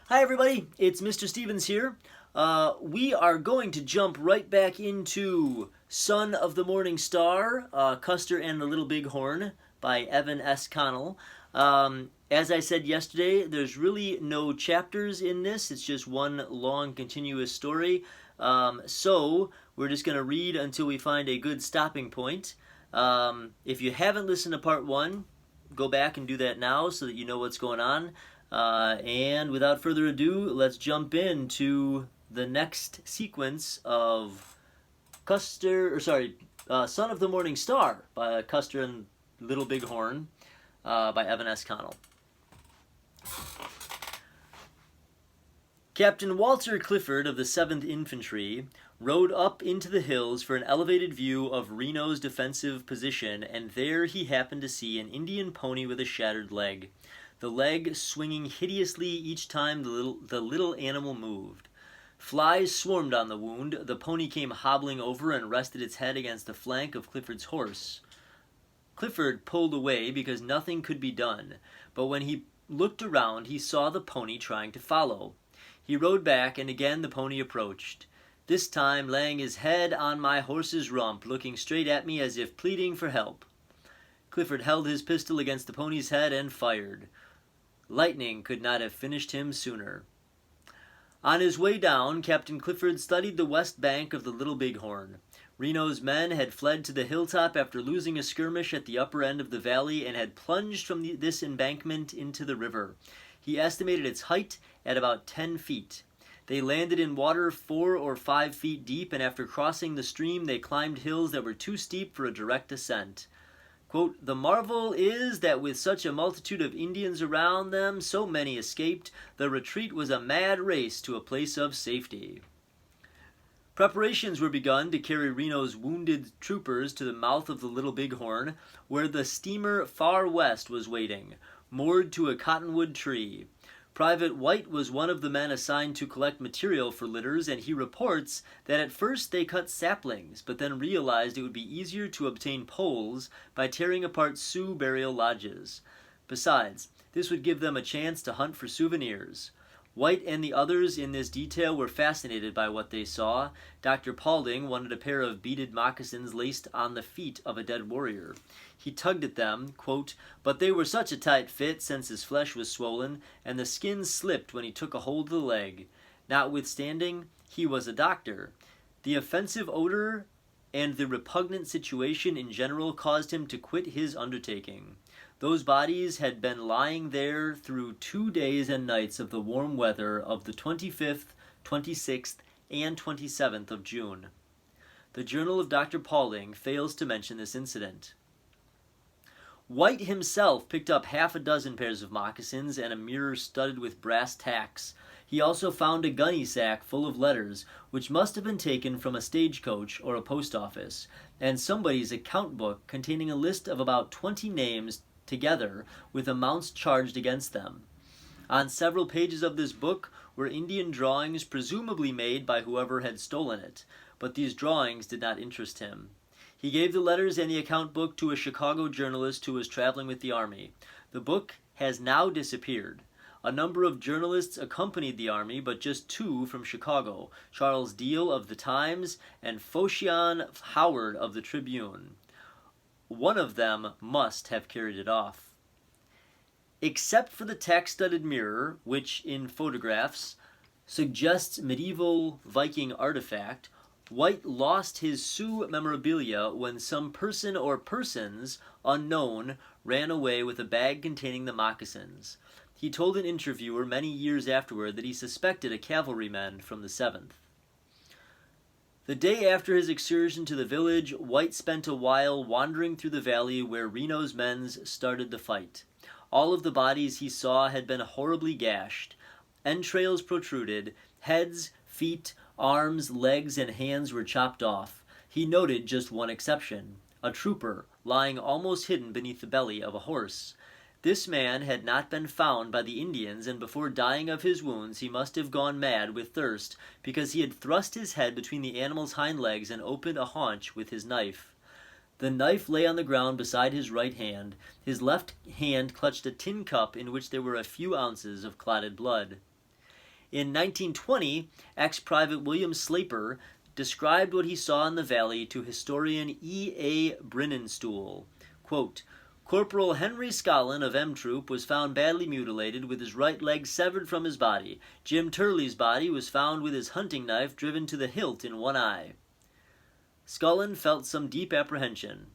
Hi everybody, it's Mr. Stevens here. We are going to jump right back into Son of the Morning Star, Custer and the Little Bighorn by Evan S. Connell. As I said yesterday, there's really no chapters in this. It's just one long continuous story. So we're just going to read until we find a good stopping point. If you haven't listened to part one, go back and do that now so that you know what's going on. And without further ado, let's jump into the next sequence of Son of the Morning Star by Custer and Little Bighorn by Evan S. Connell. Captain Walter Clifford of the 7th Infantry rode up into the hills for an elevated view of Reno's defensive position, and there he happened to see an Indian pony with a shattered leg, the leg swinging hideously each time the little animal moved. Flies swarmed on the wound. The pony came hobbling over and rested its head against the flank of Clifford's horse. Clifford pulled away because nothing could be done, but when he looked around he saw the pony trying to follow. He rode back, and again the pony approached, this time laying his head on my horse's rump, looking straight at me as if pleading for help. Clifford held his pistol against the pony's head and fired. Lightning could not have finished him sooner. On his way down, Captain Clifford studied the west bank of the Little Bighorn. Reno's men had fled to the hilltop after losing a skirmish at the upper end of the valley and had plunged from this embankment into the river. He estimated its height at about 10 feet. They landed in water 4 or 5 feet deep, and after crossing the stream they climbed hills that were too steep for a direct ascent. Quote, "The marvel is that with such a multitude of Indians around them, so many escaped. The retreat was a mad race to a place of safety." Preparations were begun to carry Reno's wounded troopers to the mouth of the Little Bighorn, where the steamer Far West was waiting, moored to a cottonwood tree. Private White was one of the men assigned to collect material for litters, and he reports that at first they cut saplings, but then realized it would be easier to obtain poles by tearing apart Sioux burial lodges. Besides, this would give them a chance to hunt for souvenirs. White and the others in this detail were fascinated by what they saw. Dr. Paulding wanted a pair of beaded moccasins laced on the feet of a dead warrior. He tugged at them, quote, "but they were such a tight fit since his flesh was swollen, and the skin slipped when he took a hold of the leg. Notwithstanding, he was a doctor. The offensive odor and the repugnant situation in general caused him to quit his undertaking. Those bodies had been lying there through 2 days and nights of the warm weather of the 25th, 26th, and 27th of June. The Journal of Dr. Paulding fails to mention this incident. White himself picked up 6 pairs of moccasins and a mirror studded with brass tacks. He also found a gunny sack full of letters, which must have been taken from a stagecoach or a post office, and somebody's account book containing a list of about 20 names together with amounts charged against them. On several pages of this book were Indian drawings presumably made by whoever had stolen it, but these drawings did not interest him. He gave the letters and the account book to a Chicago journalist who was traveling with the army. The book has now disappeared. A number of journalists accompanied the army, but just 2 from Chicago, Charles Deal of the Times and Phocion Howard of the Tribune. One of them must have carried it off. Except for the tack-studded mirror, which in photographs suggests medieval Viking artifact, White lost his Sioux memorabilia when some person or persons unknown ran away with a bag containing the moccasins. He told an interviewer many years afterward that he suspected a cavalryman from the 7th. The day after his excursion to the village, White spent a while wandering through the valley where Reno's men started the fight. All of the bodies he saw had been horribly gashed. Entrails protruded, heads, feet, arms, legs, and hands were chopped off. He noted just one exception, a trooper lying almost hidden beneath the belly of a horse. This man had not been found by the Indians, and before dying of his wounds he must have gone mad with thirst, because he had thrust his head between the animal's hind legs and opened a haunch with his knife. The knife lay on the ground beside his right hand. His left hand clutched a tin cup in which there were a few ounces of clotted blood. In 1920, ex-private William Slaper described what he saw in the valley to historian E. A. Brinnenstuhl. Quote, Corporal Henry Scollin of M Troop was found badly mutilated with his right leg severed from his body. Jim Turley's body was found with his hunting knife driven to the hilt in one eye. Scollin felt some deep apprehension.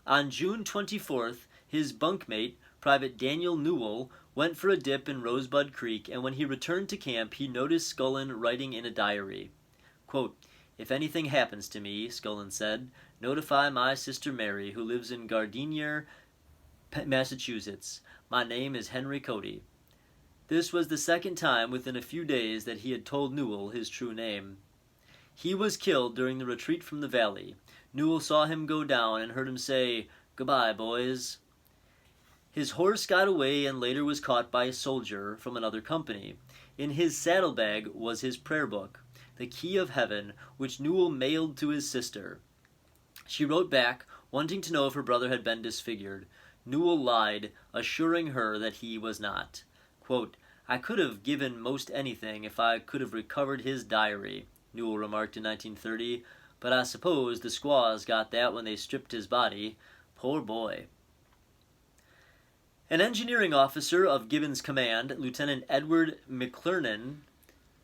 On June 24th, his bunkmate, Private Daniel Newell, went for a dip in Rosebud Creek, and when he returned to camp, he noticed Scollin writing in a diary. Quote, If anything happens to me, Scollin said, notify my sister Mary, who lives in Gardiner, Massachusetts. My name is Henry Cody. This was the second time within a few days that he had told Newell his true name. He was killed during the retreat from the valley. Newell saw him go down and heard him say, Goodbye, boys. His horse got away and later was caught by a soldier from another company. In his saddlebag was his prayer book, the Key of Heaven, which Newell mailed to his sister. She wrote back, wanting to know if her brother had been disfigured. Newell lied, assuring her that he was not. Quote, I could have given most anything if I could have recovered his diary, Newell remarked in 1930, but I suppose the squaws got that when they stripped his body. Poor boy. An engineering officer of Gibbon's command, Lieutenant Edward McClernand,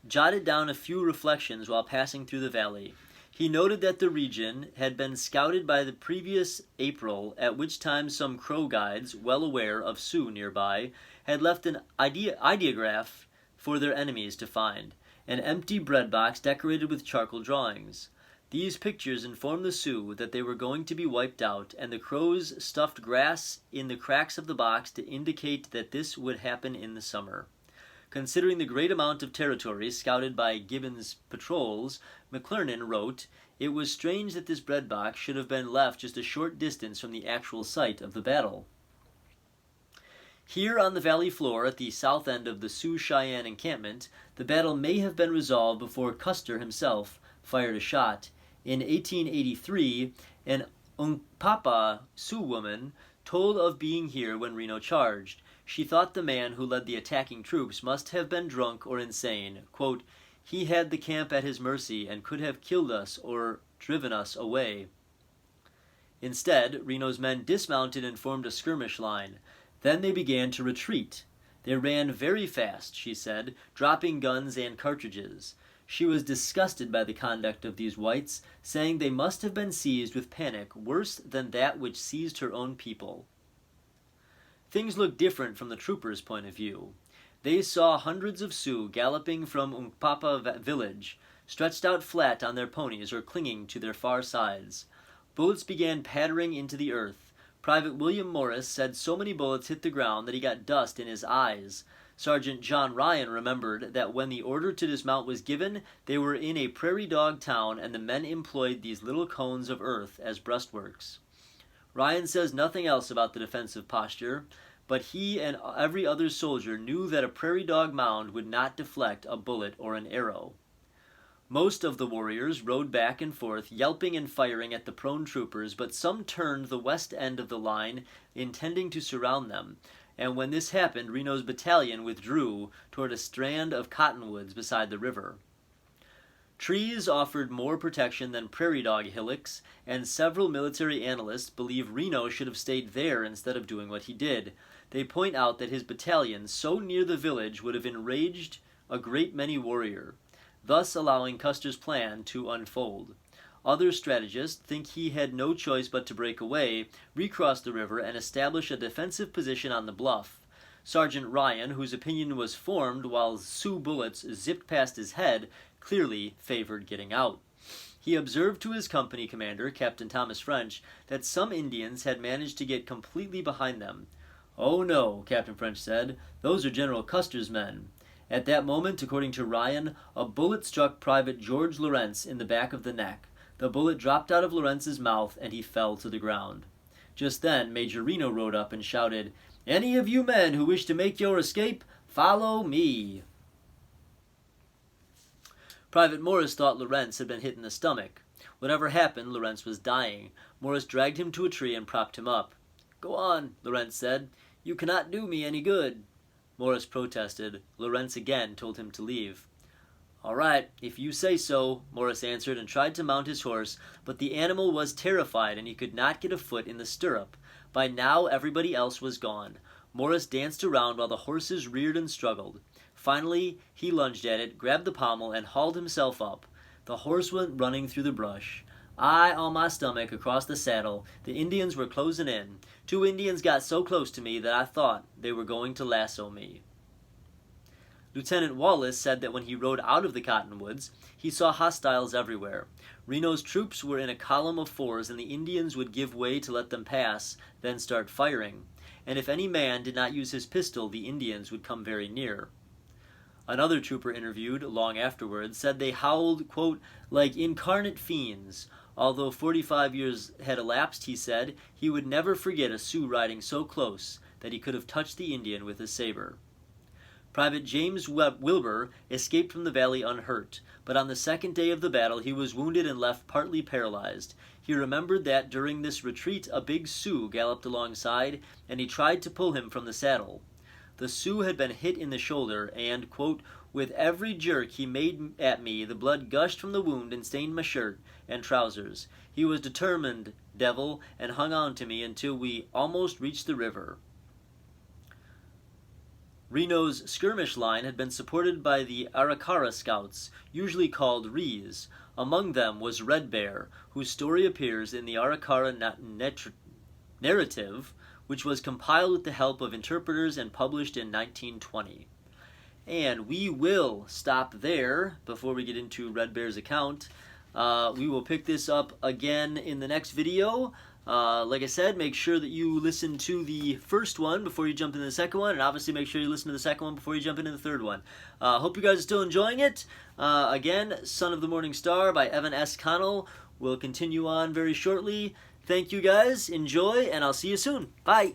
jotted down a few reflections while passing through the valley. He noted that the region had been scouted by the previous April, at which time some Crow guides, well aware of Sioux nearby, had left an ideograph for their enemies to find, an empty bread box decorated with charcoal drawings. These pictures informed the Sioux that they were going to be wiped out, and the Crows stuffed grass in the cracks of the box to indicate that this would happen in the summer. Considering the great amount of territory scouted by Gibbon's patrols, McClernand wrote, It was strange that this bread box should have been left just a short distance from the actual site of the battle. Here on the valley floor at the south end of the Sioux-Cheyenne encampment, the battle may have been resolved before Custer himself fired a shot. In 1883, an Unkpapa Sioux woman told of being here when Reno charged. She thought the man who led the attacking troops must have been drunk or insane. Quote, He had the camp at his mercy and could have killed us or driven us away. Instead, Reno's men dismounted and formed a skirmish line. Then they began to retreat. They ran very fast, she said, dropping guns and cartridges. She was disgusted by the conduct of these whites, saying they must have been seized with panic worse than that which seized her own people. Things looked different from the troopers' point of view. They saw hundreds of Sioux galloping from Unkpapa village, stretched out flat on their ponies or clinging to their far sides. Bullets began pattering into the earth. Private William Morris said so many bullets hit the ground that he got dust in his eyes. Sergeant John Ryan remembered that when the order to dismount was given, they were in a prairie dog town and the men employed these little cones of earth as breastworks. Ryan says nothing else about the defensive posture, but he and every other soldier knew that a prairie dog mound would not deflect a bullet or an arrow. Most of the warriors rode back and forth, yelping and firing at the prone troopers, but some turned the west end of the line, intending to surround them, and when this happened, Reno's battalion withdrew toward a strand of cottonwoods beside the river. Trees offered more protection than prairie dog hillocks, and several military analysts believe Reno should have stayed there instead of doing what he did. They point out that his battalion so near the village would have enraged a great many warriors, thus allowing Custer's plan to unfold. Other strategists think he had no choice but to break away, recross the river, and establish a defensive position on the bluff. Sergeant Ryan, whose opinion was formed while Sioux bullets zipped past his head, clearly favored getting out. He observed to his company commander, Captain Thomas French, that some Indians had managed to get completely behind them. "Oh no," Captain French said, "those are General Custer's men." At that moment, according to Ryan, a bullet struck Private George Lawrence in the back of the neck. The bullet dropped out of Lawrence's mouth, and he fell to the ground. Just then, Major Reno rode up and shouted, "Any of you men who wish to make your escape, follow me." Private Morris thought Lawrence had been hit in the stomach. Whatever happened, Lawrence was dying. Morris dragged him to a tree and propped him up. "Go on," Lawrence said. "You cannot do me any good." Morris protested. Lawrence again told him to leave. All right, if you say so, Morris answered and tried to mount his horse, but the animal was terrified and he could not get a foot in the stirrup. By now everybody else was gone. Morris danced around while the horses reared and struggled. Finally, he lunged at it, grabbed the pommel, and hauled himself up. The horse went running through the brush. I on my stomach across the saddle. The Indians were closing in. 2 Indians got so close to me that I thought they were going to lasso me. Lieutenant Wallace said that when he rode out of the cottonwoods, he saw hostiles everywhere. Reno's troops were in a column of 4s, and the Indians would give way to let them pass, then start firing. And if any man did not use his pistol, the Indians would come very near. Another trooper interviewed, long afterwards, said they howled, quote, like incarnate fiends. Although 45 years had elapsed, he said, he would never forget a Sioux riding so close that he could have touched the Indian with his saber. Private James Wilbur escaped from the valley unhurt, but on the second day of the battle he was wounded and left partly paralyzed. He remembered that during this retreat a big Sioux galloped alongside, and he tried to pull him from the saddle. The Sioux had been hit in the shoulder, and, quote, with every jerk he made at me, the blood gushed from the wound and stained my shirt and trousers. He was determined, devil, and hung on to me until we almost reached the river. Reno's skirmish line had been supported by the Arikara scouts, usually called Rees. Among them was Red Bear, whose story appears in the Arikara narrative, which was compiled with the help of interpreters and published in 1920. And we will stop there before we get into Red Bear's account. We will pick this up again in the next video. Like I said, make sure that you listen to the first one before you jump into the second one, and obviously make sure you listen to the second one before you jump into the third one. Hope you guys are still enjoying it. Again, Son of the Morning Star by Evan S. Connell will continue on very shortly. Thank you guys, enjoy, and I'll see you soon. Bye!